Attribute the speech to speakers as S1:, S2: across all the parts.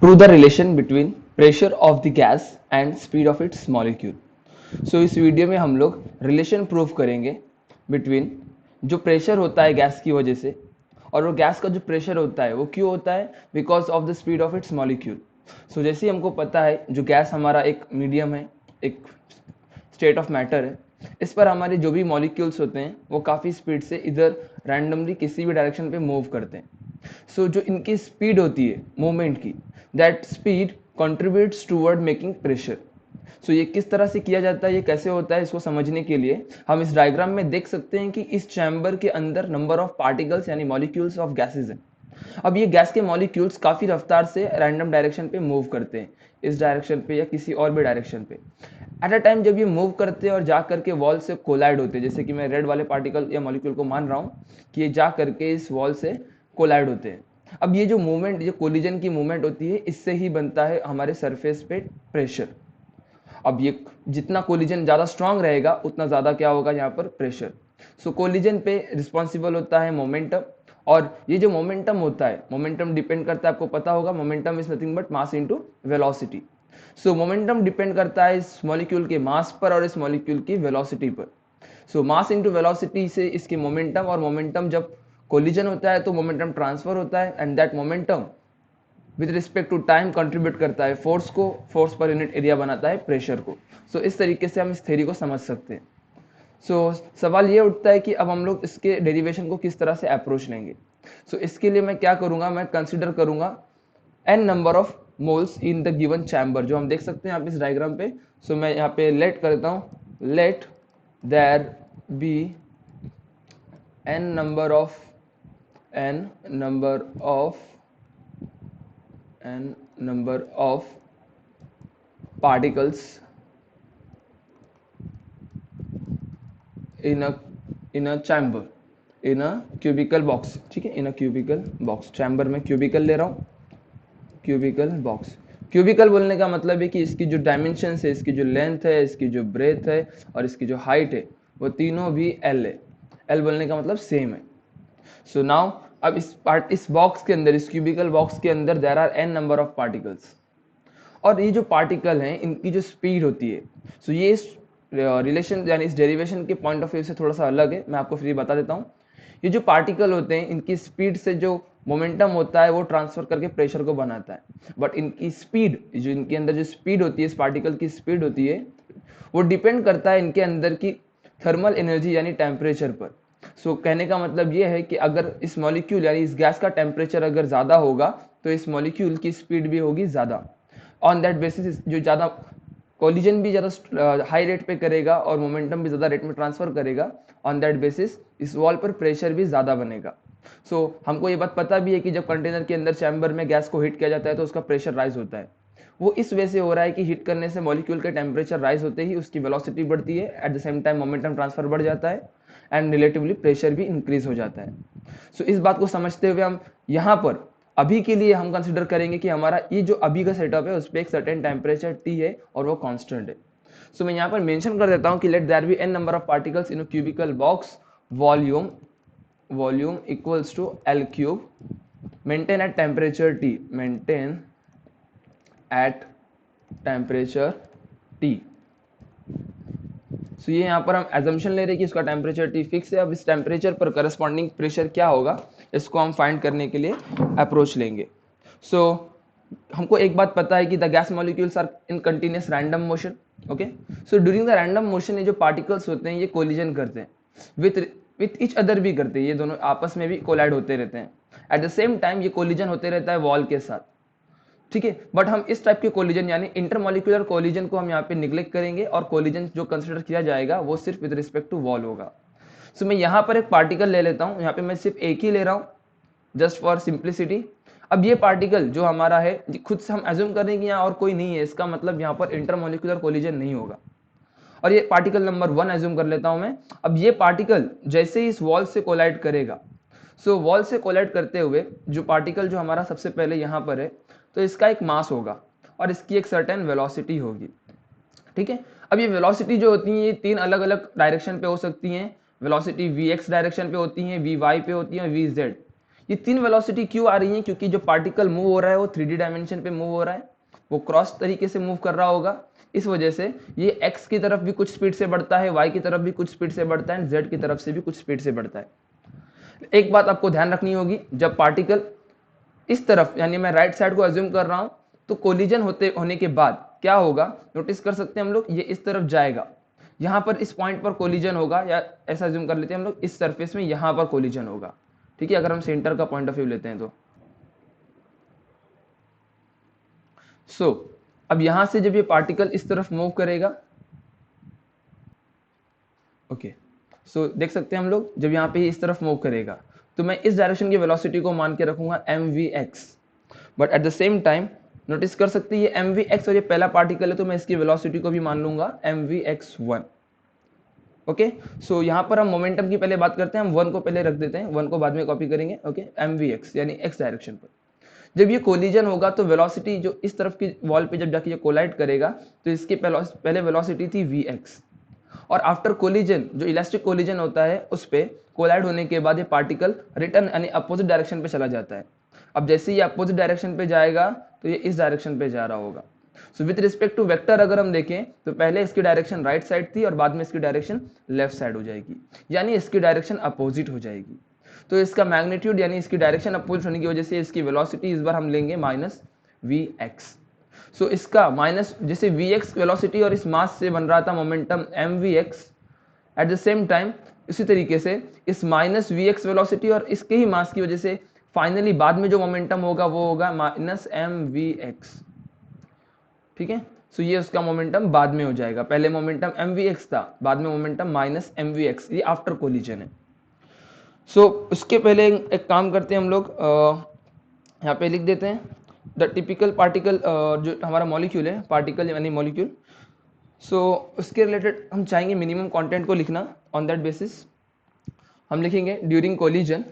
S1: to the relation between pressure of the gas and speed of its molecule. So इस video में हम लोग relation prove करेंगे between जो प्रेशर होता है गैस की वजह से, और वो गैस का जो प्रेशर होता है वो क्यों होता है, because of the speed of its molecule. So जैसे ही हमको पता है जो गैस हमारा एक मीडियम है, एक स्टेट ऑफ मैटर है, इस पर हमारे जो भी मॉलिक्यूल्स होते हैं वो काफ़ी स्पीड से इधर रैंडमली किसी भी डायरेक्शन पे मूव करते हैं. सो जो इनकी स्पीड होती है मूवमेंट की, that speed contributes toward making pressure. So ये किस तरह से किया जाता है, ये कैसे होता है, इसको समझने के लिए हम इस डायग्राम में देख सकते हैं कि इस चैम्बर के अंदर नंबर ऑफ पार्टिकल्स यानी मॉलिक्यूल्स ऑफ गैसेज हैं. अब ये गैस के मॉलिक्यूल्स काफ़ी रफ्तार से रैंडम डायरेक्शन पे मूव करते हैं, इस डायरेक्शन पे या किसी और भी डायरेक्शन पे. एट अ टाइम जब ये मूव करते हैं और जा करके वॉल से कोलाइड होते हैं, जैसे कि मैं रेड वाले पार्टिकल या मॉलिक्यूल को मान रहा हूँ कि ये जा करके इस वॉल से कोलाइड होते हैं. अब ये जो मूवमेंट, ये कोलिजन की मूवमेंट होती है, इससे ही बनता है हमारे सरफेस पे प्रेशर. अब ये जितना कोलिजन ज़्यादा स्ट्रांग रहेगा उतना ज़्यादा क्या होगा यहाँ पर प्रेशर. सो कोलिजन पे रिस्पॉन्सिबल होता है मोमेंटम, और ये जो मोमेंटम होता है, मोमेंटम डिपेंड करता है, आपको पता होगा momentum is nothing but mass into velocity. So momentum depend करता है इस मॉलिक्यूल के मास पर और इस मॉलिक्यूल की वेलोसिटी पर. सो मास इनटू वेलोसिटी से इसकी मोमेंटम, और मोमेंटम जब कोलिजन होता है तो मोमेंटम ट्रांसफर होता है, and that momentum with respect to time contribute करता है फोर्स को, फोर्स पर यूनिट एरिया बनाता है प्रेशर को. सो इस तरीके से हम इस थ्योरी को समझ सकते हैं. सवाल ये उठता है कि अब हम लोग इसके डेरिवेशन को किस तरह से अप्रोच लेंगे. इसके लिए मैं क्या करूंगा, मैं कंसिडर करूंगा n number of moles in the given chamber, जो हम देख सकते हैं आप इस डायग्राम पे. मैं यहाँ पे लेट करता हूँ, let there be n number of n number of particles in a chamber, in a cubical box. ठीक है, in a cubical box. Chamber में क्यूबिकल ले रहा हूँ, क्यूबिकल बॉक्स. क्यूबिकल बोलने का मतलब है कि इसकी जो डायमेंशन है, इसकी जो लेंथ है, इसकी जो ब्रेथ है और इसकी जो हाइट है, वो तीनों भी एल है. एल बोलने का मतलब सेम है. सो नाउ अब इस बॉक्स के अंदर, इस क्यूबिकल बॉक्स के अंदर there are n number of particles. और ये जो पार्टिकल हैं इनकी जो स्पीड होती है, ये इस रिलेशन यानी इस डेरिवेशन के पॉइंट ऑफ व्यू से थोड़ा सा अलग है. मैं आपको फिर बता देता हूँ. ये जो पार्टिकल होते हैं इनकी स्पीड से जो मोमेंटम होता है वो ट्रांसफर करके प्रेशर को बनाता है. बट इनकी स्पीड, जो इनके अंदर जो स्पीड होती है, इस पार्टिकल की स्पीड होती है, वो डिपेंड करता है इनके अंदर की थर्मल एनर्जी यानी टेम्परेचर पर. कहने का मतलब ये है कि अगर इस मॉलिक्यूल यानी इस गैस का टेम्परेचर अगर ज़्यादा होगा तो इस मॉलिक्यूल की स्पीड भी होगी ज़्यादा. ऑन दैट बेसिस जो ज़्यादा कोलिजन भी ज़्यादा हाई रेट पे करेगा और मोमेंटम भी ज़्यादा रेट में ट्रांसफर करेगा, ऑन दैट बेसिस इस वॉल पर प्रेशर भी ज़्यादा बनेगा. हमको ये बात पता भी है कि जब कंटेनर के अंदर चैम्बर में गैस को हीट किया जाता है तो उसका प्रेशर राइज होता है. वो इस वजह से हो रहा है कि हीट करने से मॉलिक्यूल का टेम्परेचर राइज होते ही उसकी वेलोसिटी बढ़ती है, at the same time momentum transfer बढ़ जाता है एंड रिलेटिवली प्रेशर भी इंक्रीज हो जाता है. इस बात को समझते हुए हम यहाँ पर अभी के लिए हम कंसिडर करेंगे कि हमारा ये जो अभी का सेटअप है उस पर एक सर्टेन टेम्परेचर टी है और वो कांस्टेंट है. मैं यहाँ पर मेंशन कर देता हूँ कि let there be n number of particles in a cubical box, volume equals to L cube, maintain at temperature T, maintain at temperature T. ये यहाँ पर हम एजम्पशन ले रहे हैं कि इसका टेम्परेचर टी फिक्स है. अब इस टेम्परेचर पर करस्पॉन्डिंग प्रेशर क्या होगा, इसको हम फाइंड करने के लिए अप्रोच लेंगे. हमको एक बात पता है कि the gas molecules are in continuous random motion. Okay, during the random motion ये जो पार्टिकल्स होते हैं ये कोलिजन करते हैं विथ ईच अदर भी करते हैं, ये दोनों आपस में भी कोलाइड होते रहते हैं. एट द सेम टाइम ये कोलिजन होते रहता है वॉल के साथ. ठीक है, बट हम इस टाइप के कोलिजन यानी इंटरमॉलिक्यूलर कोलिजन को हम यहाँ पे निग्लेक्ट करेंगे और कोलिजन जो कंसिडर किया जाएगा वो सिर्फ विद रिस्पेक्ट टू वॉल होगा. मैं यहाँ पर एक पार्टिकल ले लेता हूँ, यहाँ पे मैं सिर्फ एक ही ले रहा हूँ जस्ट फॉर सिंप्लिसिटी. अब ये पार्टिकल जो हमारा है, खुद से हम एज्यूम कर रहे हैं कि यहाँ और कोई नहीं है, इसका मतलब यहाँ पर इंटरमॉलिक्यूलर कोलिजन नहीं होगा. और ये पार्टिकल नंबर 1 एज्यूम कर लेता हूँ मैं. अब ये पार्टिकल जैसे ही इस वॉल से कोलाइड करेगा, वॉल से कोलाइड करते हुए जो पार्टिकल जो हमारा सबसे पहले यहाँ पर है, तो इसका एक मास होगा और इसकी एक सर्टेन वेलोसिटी होगी. ठीक है, अब ये वेलोसिटी जो होती है ये 3 अलग अलग डायरेक्शन पे हो सकती हैं. वेलोसिटी वी एक्स डायरेक्शन पे होती है, वी वाई पे होती है, वी जेड. ये तीन वेलोसिटी क्यों आ रही है? क्योंकि जो पार्टिकल मूव हो रहा है वो 3D डायमेंशन पे मूव हो रहा है, वो क्रॉस तरीके से मूव कर रहा होगा, इस वजह से ये x की तरफ भी कुछ स्पीड से बढ़ता है, y की तरफ भी कुछ स्पीड से बढ़ता है, z की तरफ से भी कुछ स्पीड से बढ़ता है। एक बात आपको ध्यान रखनी होगी, जब पार्टिकल इस तरफ, यानी मैं राइट साइड को अज्यूम कर रहा हूं, तो कोलिजन होने के बाद क्या होगा, नोटिस कर सकते हैं हम लोग, ये इस तरफ जाएगा, यहां पर इस पॉइंट पर कोलिजन होगा, या ऐसा अज्यूम कर लेते हैं हम लोग, इस सरफेस में यहां पर कोलिजन होगा। ठीक है, अगर हम सेंटर का पॉइंट ऑफ व्यू लेते हैं तो अब यहां से जब ये पार्टिकल इस तरफ मूव करेगा, ओके, देख सकते हैं हम लोग, जब यहाँ पे इस तरफ मूव करेगा तो मैं इस डायरेक्शन की वेलोसिटी को मान के रखूंगा mvx, but at the same time notice कर सकते हैं ये mvx और ये पहला पार्टिकल है, तो मैं इसकी वेलोसिटी को भी मान लूंगा mvx1। ओके, यहाँ पर हम मोमेंटम की पहले बात करते हैं, हम 1 को पहले रख देते हैं, 1 को बाद में कॉपी करेंगे। ओके, mvx यानी x डायरेक्शन पर जब ये कोलिजन होगा तो वेलोसिटी जो इस तरफ की वॉल पे जब जाके ये कोलाइड करेगा, तो इसकी पहले वेलोसिटी थी vx, और आफ्टर कोलिजन जो इलास्टिक कोलिजन होता है उस पे कोलाइड होने के बाद ये पार्टिकल रिटर्न यानी अपोजिट डायरेक्शन पे चला जाता है। अब जैसे ये अपोजिट डायरेक्शन पे जाएगा तो ये इस डायरेक्शन पे जा रहा होगा। So with respect to vector अगर हम देखें तो पहले इसकी डायरेक्शन राइट साइड थी और बाद में इसकी डायरेक्शन लेफ्ट साइड हो जाएगी, यानी इसकी डायरेक्शन अपोजिट हो जाएगी। तो इसका मैग्नीट्यूड यानी इसकी डायरेक्शन अपोजिट होने की वजह से इसकी वेलोसिटी इस बार हम लेंगे -vx। इसका माइनस, जैसे vx वेलोसिटी और इस मास से बन रहा था momentum mvx, at the same time इसी तरीके से इस -vx वेलोसिटी और इसके ही मास की वजह से फाइनली बाद में जो मोमेंटम होगा वो होगा -mvx। ठीक है, ये उसका मोमेंटम बाद में हो जाएगा, पहले मोमेंटम mvx था, बाद में मोमेंटम -mvx, ये आफ्टर कोलिजन है। उसके पहले एक काम करते हैं हम लोग, यहाँ पे लिख देते हैं द टिपिकल पार्टिकल, जो हमारा मॉलिक्यूल है, पार्टिकल यानी मॉलिक्यूल। उसके रिलेटेड हम चाहेंगे मिनिमम कंटेंट को लिखना। ऑन दैट बेसिस हम लिखेंगे during collision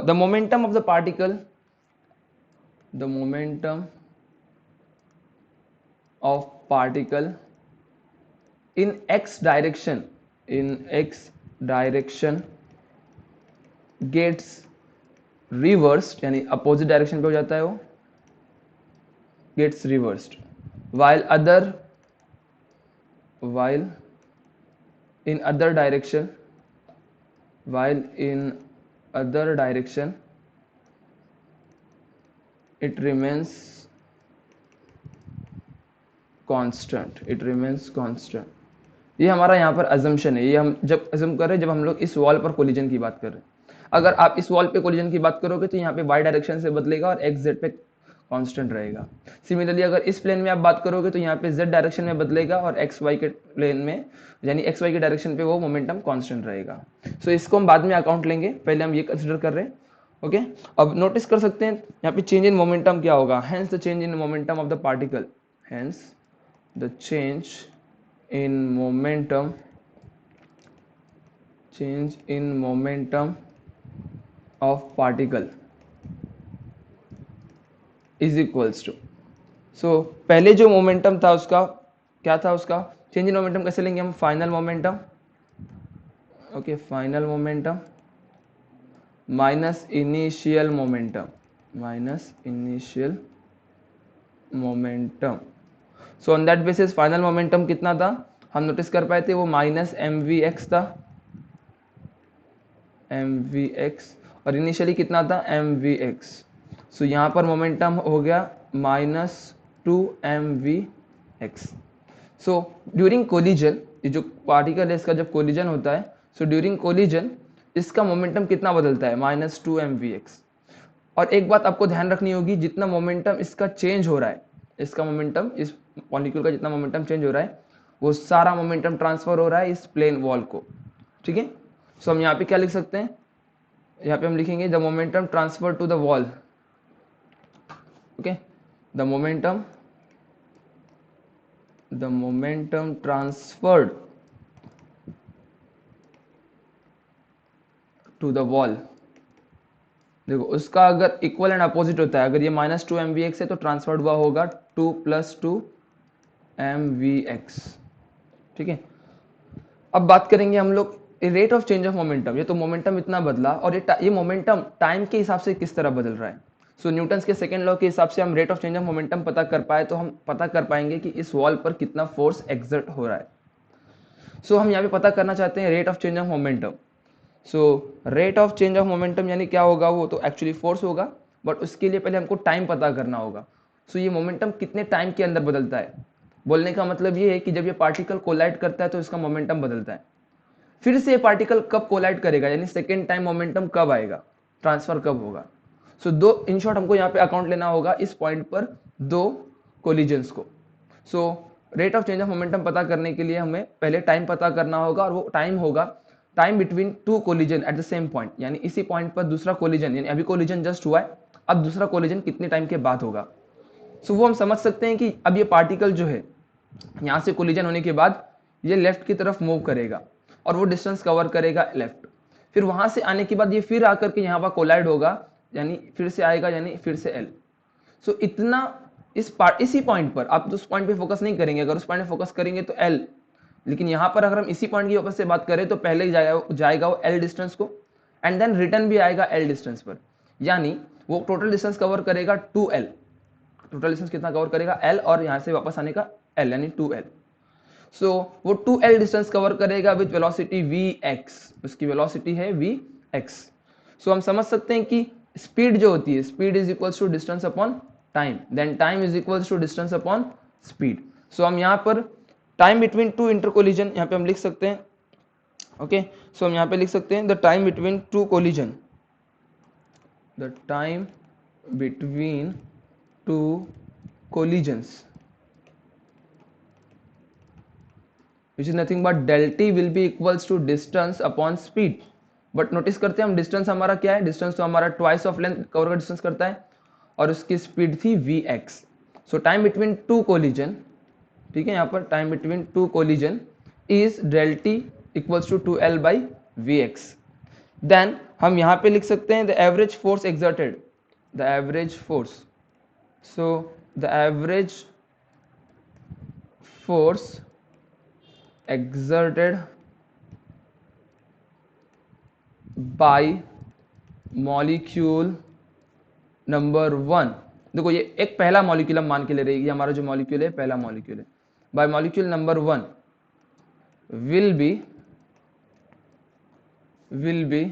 S1: the momentum of the particle in x direction gets reversed, यानी अपोजिट डायरेक्शन पे हो जाता है वो, gets reversed, while in other direction it remains constant। ये हमारा यहाँ पर अजम्पशन है, ये हम जब अजम कर रहे हैं जब हम लोग इस वॉल पर कोलिजन की बात कर रहे हैं। अगर आप इस वॉल पे कोलिजन की बात करोगे तो यहाँ पे y डायरेक्शन से बदलेगा और x z पे कांस्टेंट रहेगा। सिमिलरली अगर इस प्लेन में आप बात करोगे तो यहाँ पे z डायरेक्शन में बदलेगा और x y के प्लेन में यानी x y के डायरेक्शन पे वो मोमेंटम कांस्टेंट रहेगा। इसको हम बाद में अकाउंट लेंगे, पहले हम ये कंसिडर कर रहे हैं। ओके, अब नोटिस कर सकते हैं यहाँ पे चेंज इन मोमेंटम क्या होगा, hence the change in momentum of the particle, hence the change in momentum of particle is equals to, पहले जो मोमेंटम था उसका क्या था, उसका चेंज इन मोमेंटम कैसे लेंगे हम, final momentum. Okay, final momentum minus initial momentum. On that basis final momentum कितना था, हम नोटिस कर पाए थे, वो -mvx था, mvx, और इनिशियली कितना था mvx। यहाँ पर मोमेंटम हो गया -2mvx। ड्यूरिंग कोलिजन, ये जो पार्टिकल है इसका जब कोलिजन होता है, ड्यूरिंग कोलिजन इसका मोमेंटम कितना बदलता है, -2mvx। और एक बात आपको ध्यान रखनी होगी, जितना मोमेंटम इसका चेंज हो रहा है, इसका मोमेंटम, इस मॉलिक्यूल का जितना मोमेंटम चेंज हो रहा है वो सारा मोमेंटम ट्रांसफर हो रहा है इस प्लेन वॉल को। ठीक है, हम यहाँ पे क्या लिख सकते हैं, यहाँ पे हम लिखेंगे the momentum transfer to the wall. Okay, the momentum transferred to the wall. देखो उसका अगर इक्वल एंड अपोजिट होता है, अगर ये -2mvx है तो ट्रांसफर्ड हुआ होगा 2 + 2mvx। ठीक है, अब बात करेंगे हम लोग rate of change of momentum. ये तो मोमेंटम इतना बदला और ये मोमेंटम टाइम के हिसाब से किस तरह बदल रहा है। सो न्यूटन्स के सेकंड लॉ के हिसाब से हम rate of change of momentum पता कर पाए तो हम पता कर पाएंगे कि इस वॉल पर कितना फोर्स एक्सर्ट हो रहा है। सो हम यहाँ पे पता करना चाहते हैं rate of change of momentum. So rate of change of momentum यानी क्या होगा, वो तो एक्चुअली फोर्स होगा, बट उसके लिए पहले हमको टाइम पता करना होगा। सो ये मोमेंटम कितने टाइम के अंदर बदलता है। बोलने का मतलब ये है कि जब ये पार्टिकल कोलाइड करता है तो इसका मोमेंटम बदलता है। फिर से ये पार्टिकल कब कोलाइड करेगा, यानी सेकेंड टाइम मोमेंटम कब आएगा, ट्रांसफर कब होगा। सो दो, इन शॉर्ट हमको यहाँ पे अकाउंट लेना होगा इस पॉइंट पर दो कोलिजन्स को। So rate of change of momentum पता करने के लिए हमें पहले टाइम पता करना होगा, और वो टाइम होगा time between two collision at the same point, यानी इसी पॉइंट पर दूसरा कोलिजन, यानी अभी कोलिजन जस्ट हुआ है, अब दूसरा कोलिजन कितने टाइम के बाद होगा। सो वो हम समझ सकते हैं कि अब ये पार्टिकल जो है यहाँ से कोलिजन होने के बाद ये लेफ्ट की तरफ मूव करेगा और वो डिस्टेंस कवर करेगा लेफ्ट। फिर वहां से आने के बाद ये फिर आकर के यहाँ पर कोलाइड होगा, यानी फिर से आएगा, यानी फिर से एल। सो इतना इसी पॉइंट पर आप उस पॉइंट पे फोकस नहीं करेंगे, अगर उस पॉइंट पे फोकस करेंगे तो एल, लेकिन यहाँ पर अगर हम इसी पॉइंट की वापस से बात करें तो पहले जाएगा वो एल डिस्टेंस को, एंड देन रिटर्न भी आएगा एल डिस्टेंस पर, यानी वो टोटल डिस्टेंस कवर करेगा 2l। टोटल डिस्टेंस कितना कवर करेगा, l, और यहाँ से वापस आने का l, यानी 2l। सो वो 2l डिस्टेंस कवर करेगा विद वेलोसिटी vx, उसकी वेलोसिटी है vx। सो हम समझ सकते हैं कि स्पीड जो होती है, speed is equals to distance upon time, then time is equals to distance upon speed. So हम यहाँ पर टाइम बिटवीन टू इंटरकोलिजन यहाँ पे हम लिख सकते हैं, ओके। सो हम यहाँ पे लिख सकते हैं the time between two collision, the time between to collisions which is nothing but del t will be equals to distance upon speed। But notice करते हैं हम डिस्टेंस हमारा क्या है, डिस्टेंस तो हमारा ट्वाइस ऑफ लेंथ कवर का distance करता है, और उसकी स्पीड थी vx। So time between two collision, ठीक है, यहाँ पर time between two collision is del t equals to 2l by vx। Then हम यहाँ पे लिख सकते हैं the average force exerted, the average force, so the average force exerted by molecule नंबर 1। देखो ये एक पहला मॉलिक्यूल हम मान के ले रहे हैं, ये हमारा जो मॉलिक्यूल है पहला मॉलिक्यूल है, by molecule number 1 will be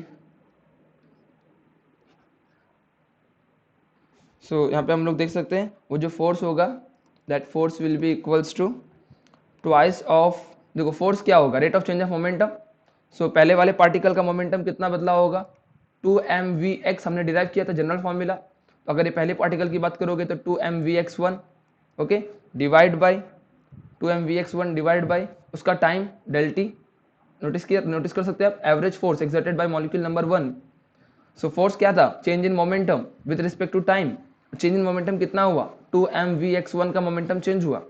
S1: so यहाँ पे हम लोग देख सकते हैं वो जो फोर्स होगा, that force will be equals to twice of, देखो फोर्स क्या होगा, rate of change of momentum. So पहले वाले पार्टिकल का मोमेंटम कितना बदला होगा, 2mvx हमने डिराइव किया था जनरल फॉर्मूला। तो अगर ये पहले पार्टिकल की बात करोगे तो 2mvx1, okay, divide by 2mvx1 divide by उसका टाइम डेल टी। नोटिस कर सकते हैं आप, average force exerted by molecule number 1। So force क्या था, change in momentum with respect to time. Change in momentum कितना हुआ, 2mvx1 का मोमेंटम चेंज हुआ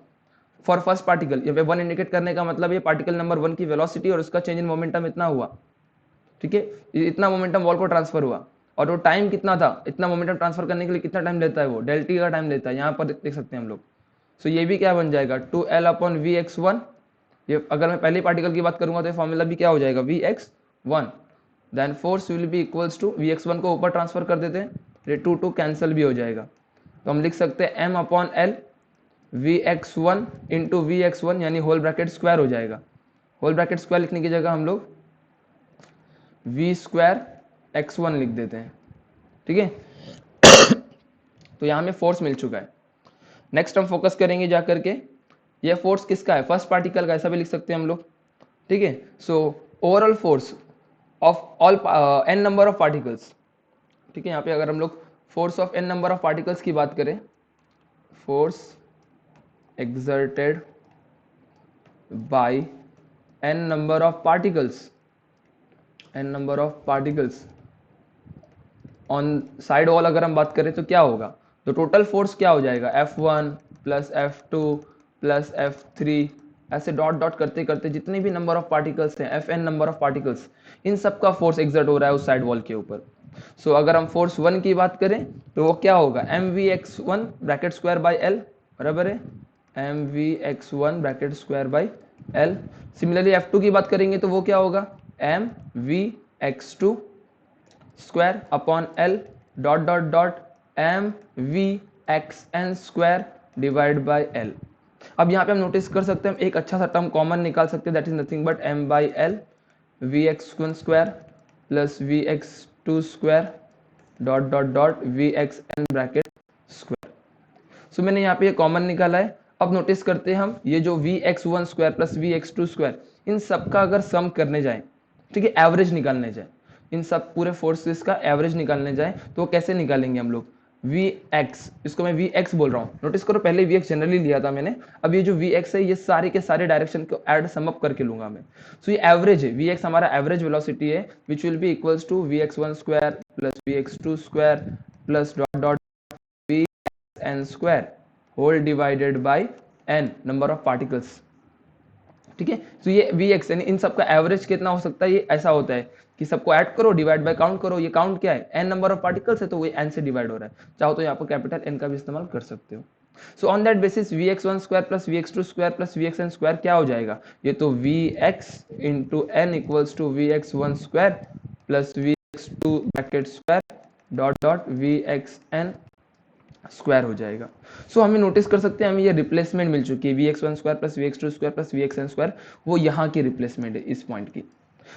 S1: फॉर फर्स्ट पार्टिकल। यहाँ पे 1 इंडिकेट करने का मतलब ये पार्टिकल नंबर 1 की वेलोसिटी और उसका चेंज इन मोमेंटम इतना हुआ, ठीक है, इतना मोमेंटम वॉल को ट्रांसफर हुआ। और वो टाइम कितना था, इतना मोमेंटम ट्रांसफर करने के लिए कितना टाइम लेता है, वो डेल टी का टाइम लेता है, यहाँ पर देख सकते हैं हम लोग। सो ये भी क्या बन जाएगा 2l अपॉन vx1। ये अगर मैं पहले पार्टिकल की बात करूंगा तो फॉर्मूला भी क्या हो जाएगा vx1। Then force will be equals to, vx1 को ऊपर ट्रांसफर कर देते हैं, ये 2 कैंसिल भी हो जाएगा, तो हम लिख सकते हैं m upon l vx1 into vx1, यानी होल ब्रैकेट स्क्वायर हो जाएगा। होल ब्रैकेट स्क्वायर लिखने की जगह हम लोग v स्क्वायर x1 लिख देते हैं, ठीक है। तो यहाँ हमें फोर्स मिल चुका है। नेक्स्ट हम फोकस करेंगे जाकर के, ये फोर्स किसका है, फर्स्ट पार्टिकल का, ऐसा भी लिख सकते हैं हम लोग, ठीक है। So overall force of all n number of particles, ठीक है। यहाँ पे अगर हम लोग force of n number of particles की बात करें, force exerted by n number of particles on side wall अगर हम बात करें तो क्या होगा, तो टोटल फोर्स क्या हो जाएगा, F1 plus F2 plus F3, ऐसे डॉट डॉट करते करते जितने भी नंबर ऑफ पार्टिकल्स हैं, Fn नंबर ऑफ पार्टिकल्स, इन सब का फोर्स एक्सर्ट हो रहा है उस साइड वॉल के ऊपर। सो अगर हम फोर्स 1 की बात करें तो वो क्या होगा, mvx1 bracket square bye l, बराबर है mvx1 bracket square by L. Similarly F2 की बात करेंगे तो वो क्या होगा, M V X two square upon L dot dot dot M V X N square divide by L. अब यहाँ पे हम नोटिस कर सकते हैं, एक अच्छा सा टर्म कॉमन निकाल सकते हैं, that is nothing but M by L V X one square plus V X two square dot dot dot V X N bracket square. So मैंने यहाँ पे ये कॉमन निकाला है। अब नोटिस करते हैं हम, ये जो V X one square plus V X two square, इन सब का अगर सम करने जाए, ठीक है, एवरेज निकालने जाए, इन सब पूरे फोर्सेस का एवरेज निकालने जाए तो वो कैसे निकालेंगे हम लोग, वी एक्स, इसको मैं वी एक्स बोल रहा हूँ, नोटिस करो पहले वी एक्स जनरली लिया था मैंने, अब ये जो वी एक्स है ये सारे के सारे डायरेक्शन को ऐड सम अप करके लूंगा मैं। सो ये एवरेज है, वी एक्स हमारा एवरेज वेलोसिटी है, which will be equals to V X one square plus V X two square plus dot dot V N square whole divided by N number of particles. ठीक है, तो ये we x यानी इन सबका average कितना हो सकता है, ये ऐसा होता है कि सबको ऐड करो डिवाइड बाय काउंट करो, ये काउंट क्या है, एन नंबर ऑफ पार्टिकल्स है तो वो एन से डिवाइड हो रहा है, चाहो तो यहाँ पर कैपिटल एन का भी इस्तेमाल कर सकते हो। So on that basis V X one square plus V X two square plus V X N square क्या हो जाएगा, ये तो V X into N equals to V X one square plus V X two bracket square dot dot V X N square हो जाएगा। सो हमें notice कर सकते हैं हमें ये रिप्लेसमेंट मिल चुकी है, V X one square plus V X two square plus V X N square, वो यहाँ की रिप्लेसमेंट है इस पॉइंट की।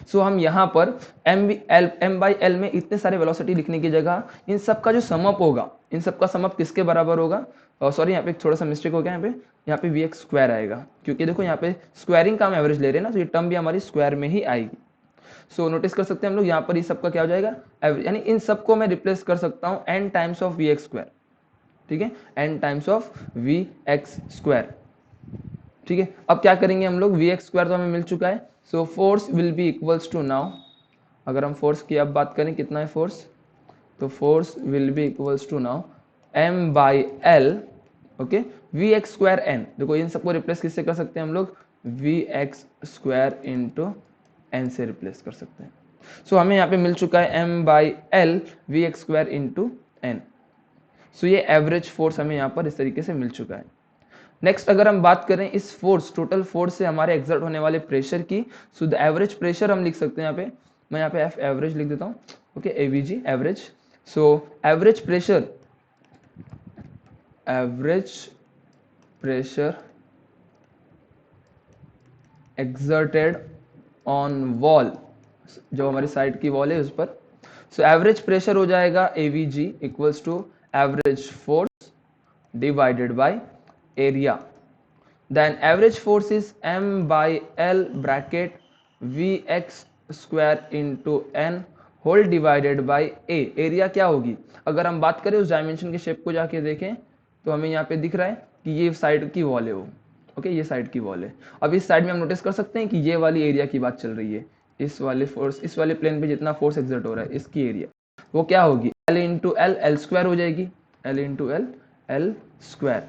S1: सो हम यहाँ पर एम बाई एल में इतने सारे वेलोसिटी लिखने की जगह इन सब का जो समअप होगा, इन सब का समअप किसके बराबर होगा, सॉरी यहाँ पे थोड़ा सा मिस्टेक हो गया, यहाँ पे वी एक्स स्क्वायर आएगा, क्योंकि देखो यहाँ पे स्क्वायरिंग का हम एवरेज ले रहे हैं ना, तो ये टर्म भी हमारी स्क्वायर में ही आएगी। सो नोटिस कर सकते हैं हम लोग यहाँ पर इस सबका क्या हो जाएगा, यानी इन सबको मैं रिप्लेस कर सकता हूँ N times of V X square, ठीक है, N times of V X square. ठीक है, अब क्या करेंगे हम लोग, वी एक्स स्क्वायर तो हमें मिल चुका है, so force will be equals to, now अगर हम फोर्स की अब बात करें कितना है फोर्स, तो force will be equals to now M by L, okay, V X square N, देखो इन सबको रिप्लेस किससे कर सकते हैं हम लोग, V X square into N से रिप्लेस कर सकते हैं। सो हमें यहाँ पे मिल चुका है M by L V X square into N. So ये एवरेज फोर्स हमें यहाँ पर इस तरीके से मिल चुका है। नेक्स्ट अगर हम बात करें इस फोर्स, टोटल फोर्स से हमारे एक्सर्ट होने वाले प्रेशर की, सो द एवरेज प्रेशर हम लिख सकते हैं यहाँ पे, मैं यहाँ पे एफ एवरेज लिख देता हूँ, okay, AVG average. So average pressure exerted on wall, जो हमारी साइड की वॉल है उस पर, सो एवरेज प्रेशर हो जाएगा AVG equals to average force divided by area, then average force is m by l bracket vx square into n whole divided by a। Area क्या होगी, अगर हम बात करें उस डायमेंशन के शेप को जाके देखें तो हमें यहाँ पे दिख रहा है कि ये साइड की वॉल है वो, ओके, ये साइड की वॉल है। अब इस साइड में हम नोटिस कर सकते हैं कि ये वाली एरिया की बात चल रही है, इस वाले फोर्स, इस वाले प्लेन पे जितना फोर्स एक्सर्ट हो रहा है इसकी एरिया वो क्या होगी, L into L, L square हो जाएगी, L into L, L square,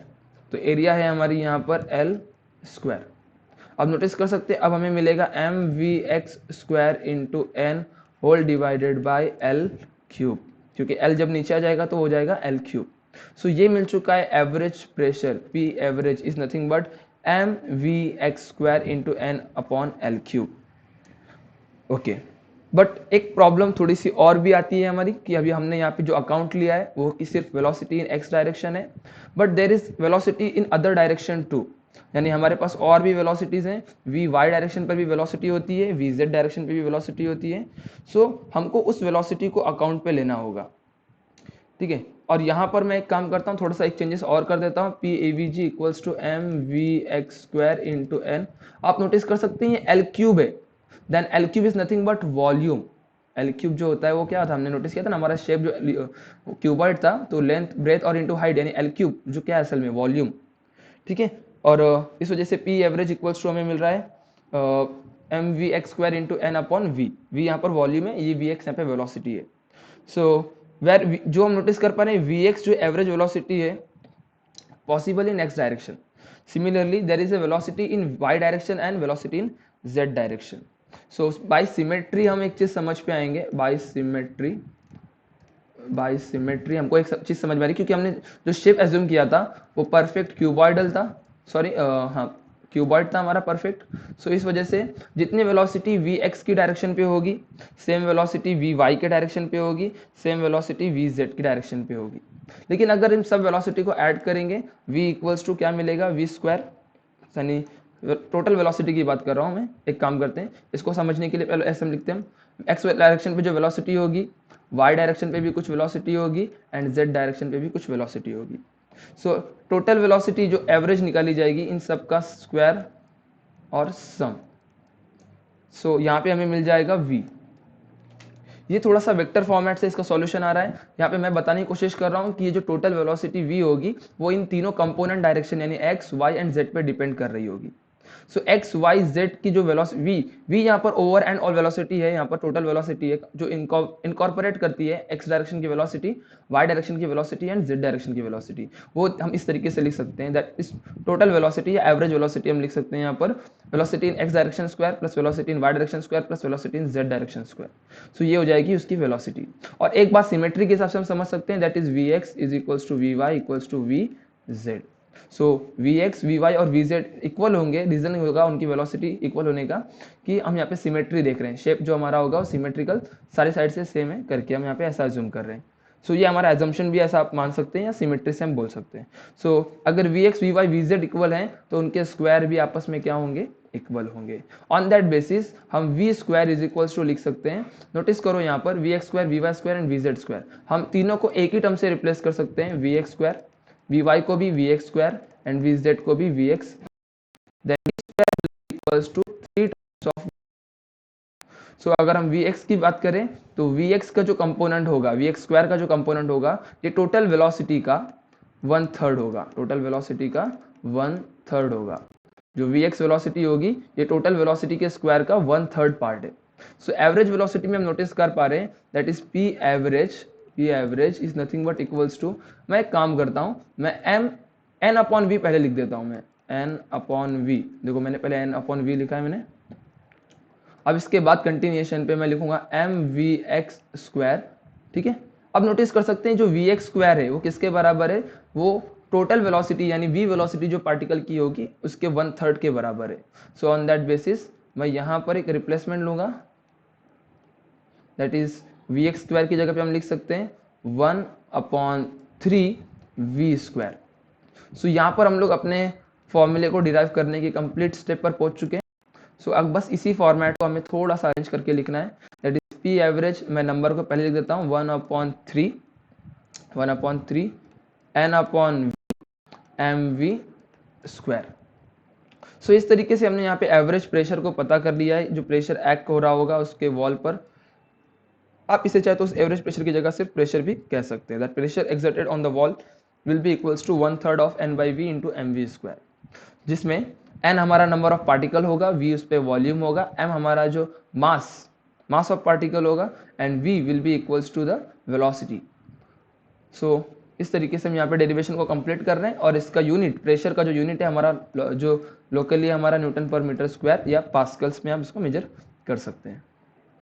S1: तो एरिया है हमारी यहाँ पर एल स्क्वायर। अब नोटिस कर सकते हैं अब हमें मिलेगा M V X square into N whole divided by L cube, क्योंकि एल जब नीचे आ जाएगा तो हो जाएगा एल क्यूब। सो ये मिल चुका है average pressure, P average is nothing but M V X square into N upon L cube, okay. But एक प्रॉब्लम थोड़ी सी और भी आती है हमारी कि अभी हमने यहाँ पे जो अकाउंट लिया है वो कि सिर्फ वेलोसिटी इन एक्स डायरेक्शन है, but there is velocity in other direction too, यानी हमारे पास और भी वेलोसिटीज हैं, वी वाई डायरेक्शन पर भी वेलोसिटी होती है, वी जेड डायरेक्शन पर भी वेलोसिटी होती है। सो हमको उस वेलोसिटी को अकाउंट पे लेना होगा, ठीक है। और यहाँ पर मैं एक काम करता हूँ, थोड़ा सा एक चेंजेस और कर देता हूँ, P A V G equals to M V X square into N. आप नोटिस कर सकते हैं ये एल क्यूब है, then L cube is nothing but volume. L cube जो होता है वो क्या था, हमने नोटिस किया था ना, हमारा शेप जो क्यूबॉइड था, तो लेंथ ब्रेथ और इंटू हाइट, यानी एल क्यूब जो क्या है असल में वॉल्यूम, ठीक है। और इस वजह से पी एवरेज इक्वल्स टू हमें मिल रहा है M V X square into N upon V, V यहाँ पर वॉल्यूम है, ये वी एक्स यहाँ पे वेलोसिटी है। सो वेर जो हम नोटिस कर पा रहे हैं वी एक्स जो एवरेज वेलोसिटी है possible in X direction, similarly there is a velocity in Y direction and velocity in Z direction. So by symmetry हम एक चीज समझ पे आएंगे, बाय सिमेट्री हमको एक चीज समझ में आ रही, क्योंकि हमने जो शेप एज्यूम किया था वो परफेक्ट क्यूबॉइडल था, सॉरी हाँ क्यूबॉइड था हमारा परफेक्ट। सो इस वजह से जितनी वेलोसिटी वी एक्स की डायरेक्शन पे होगी, सेम वेलोसिटी वी वाई के डायरेक्शन पे होगी, सेम वेलोसिटी वी जेड की डायरेक्शन पे होगी। लेकिन अगर इन सब वेलोसिटी को ऐड करेंगे v इक्वल्स टू क्या मिलेगा, वी स्क्वायर, यानी टोटल वेलोसिटी की बात कर रहा हूँ मैं। एक काम करते हैं, इसको समझने के लिए पहले ऐसे हम लिखते हैं, एक्स डायरेक्शन पे जो वेलोसिटी होगी, वाई डायरेक्शन पे भी कुछ वेलोसिटी होगी एंड जेड डायरेक्शन पे भी कुछ वेलोसिटी होगी। सो टोटल वेलोसिटी जो एवरेज निकाली जाएगी इन सब का स्क्वायर और सम। सो यहाँ पे हमें मिल जाएगा v। ये थोड़ा सा वेक्टर फॉर्मेट से इसका सॉल्यूशन आ रहा है। यहाँ पे मैं बताने की कोशिश कर रहा हूँ कि ये जो टोटल वेलोसिटी v होगी वो इन तीनों कंपोनेंट डायरेक्शन यानी x, y एंड z पे डिपेंड कर रही होगी। सो एक्स वाई जेड की जो वेलोसिटी v यहाँ पर ओवर एंड ऑल वेलोसिटी है, यहाँ पर टोटल वेलोसिटी है जो इनकॉर्पोरेट करती है x डायरेक्शन की वेलोसिटी, y डायरेक्शन की वेलोसिटी एंड z डायरेक्शन की वेलोसिटी। वो हम इस तरीके से लिख सकते हैं, दैट इस टोटल वेलोसिटी या एवरेज वेलोसिटी हम लिख सकते हैं यहाँ पर velocity in x direction square plus velocity in y direction square plus velocity in z direction square. So ये हो जाएगी उसकी वेलोसिटी। और एक बात सिमेट्री के हिसाब से हम समझ सकते हैं, that is V X is equals to V Y equals to V Z. So V X, V Y और वी जेड इक्वल होंगे, रीजन होगा उनकी वेलोसिटी इक्वल होने का कि हम यहाँ पे सिमेट्री देख रहे हैं, शेप जो हमारा होगा वो सिमेट्रिकल सारी साइड से सेम है करके हम यहाँ पे ऐसा अज्यूम कर रहे हैं। सो ये हमारा एजम्पशन भी ऐसा आप मान सकते हैं या सिमेट्री से हम बोल सकते हैं। सो अगर V X, V Y, V Z equal हैं तो उनके स्क्वायर भी आपस में क्या होंगे, इक्वल होंगे। ऑन दैट बेसिस हम V square is equals to लिख सकते हैं, नोटिस करो यहाँ पर V X square, V Y square and V Z square, हम तीनों को एक ही टर्म से रिप्लेस कर सकते हैं, V X square, V Y को भी V X square and V Z को भी V X, then V square equals to 3 times of. So अगर हम वी एक्स की बात करें तो वी एक्स का जो कंपोनेंट होगा, वी एक्स स्क्वायर का जो कंपोनेंट होगा, ये टोटल वेलोसिटी का 1/3 होगा, टोटल वेलोसिटी का 1/3 होगा। जो वी एक्स वेलोसिटी होगी ये टोटल वेलोसिटी के स्क्वायर का 1/3 पार्ट है। सो एवरेज वेलोसिटी में हम नोटिस कर पा रहे हैं, that is P average is nothing but equals to, मैं एक काम करता हूं, मैं एन अपॉन वी पहले लिख देता हूं, मैं एन अपॉन वी, देखो मैंने पहले एन अपॉन वी लिखा है मैंने। अब इसके बाद कंटिन्यूएशन पे मैं लिखूंगा एम वी एक्स स्क्वायर, ठीक है। अब नोटिस कर सकते हैं जो वी एक्स स्क्वायर है वो किसके बराबर है, वो टोटल वेलोसिटी यानी वी वेलोसिटी जो पार्टिकल की होगी उसके 1/3 के बराबर है। सो ऑन दैट बेसिस मैं यहां पर एक रिप्लेसमेंट लूंगा, that is V X square की जगह पे हम लिख सकते हैं 1/3 वी स्क्वायर। सो यहाँ पर हम लोग अपने फॉर्मूले को डिराइव करने की कंप्लीट स्टेप पर पहुंच चुके हैं। सो अब बस इसी फॉर्मेट को हमें थोड़ा सा अरेंज करके लिखना है, दैट इज पी एवरेज, मैं नंबर को पहले लिख देता हूँ 1/3 N upon M V square. So इस तरीके से हमने यहाँ पे एवरेज प्रेशर को पता कर लिया है, जो प्रेशर एक्ट हो रहा होगा उसके वॉल पर। आप इसे चाहे तो उस एवरेज प्रेशर की जगह सिर्फ प्रेशर भी कह सकते हैं, that pressure exerted on the wall will be equals to 1/3 of N by V into M V square, जिसमें एन हमारा नंबर ऑफ पार्टिकल होगा, वी उस पर वॉल्यूम होगा, एम हमारा जो मास ऑफ पार्टिकल होगा and V will be equals to the velocity. So इस तरीके से हम यहाँ पे डेरिवेशन को कंप्लीट कर रहे हैं और इसका यूनिट, प्रेशर का जो यूनिट है हमारा, जो लोकली हमारा न्यूटन पर मीटर स्क्वायर या पास्कल्स में आप इसको मेजर कर सकते हैं।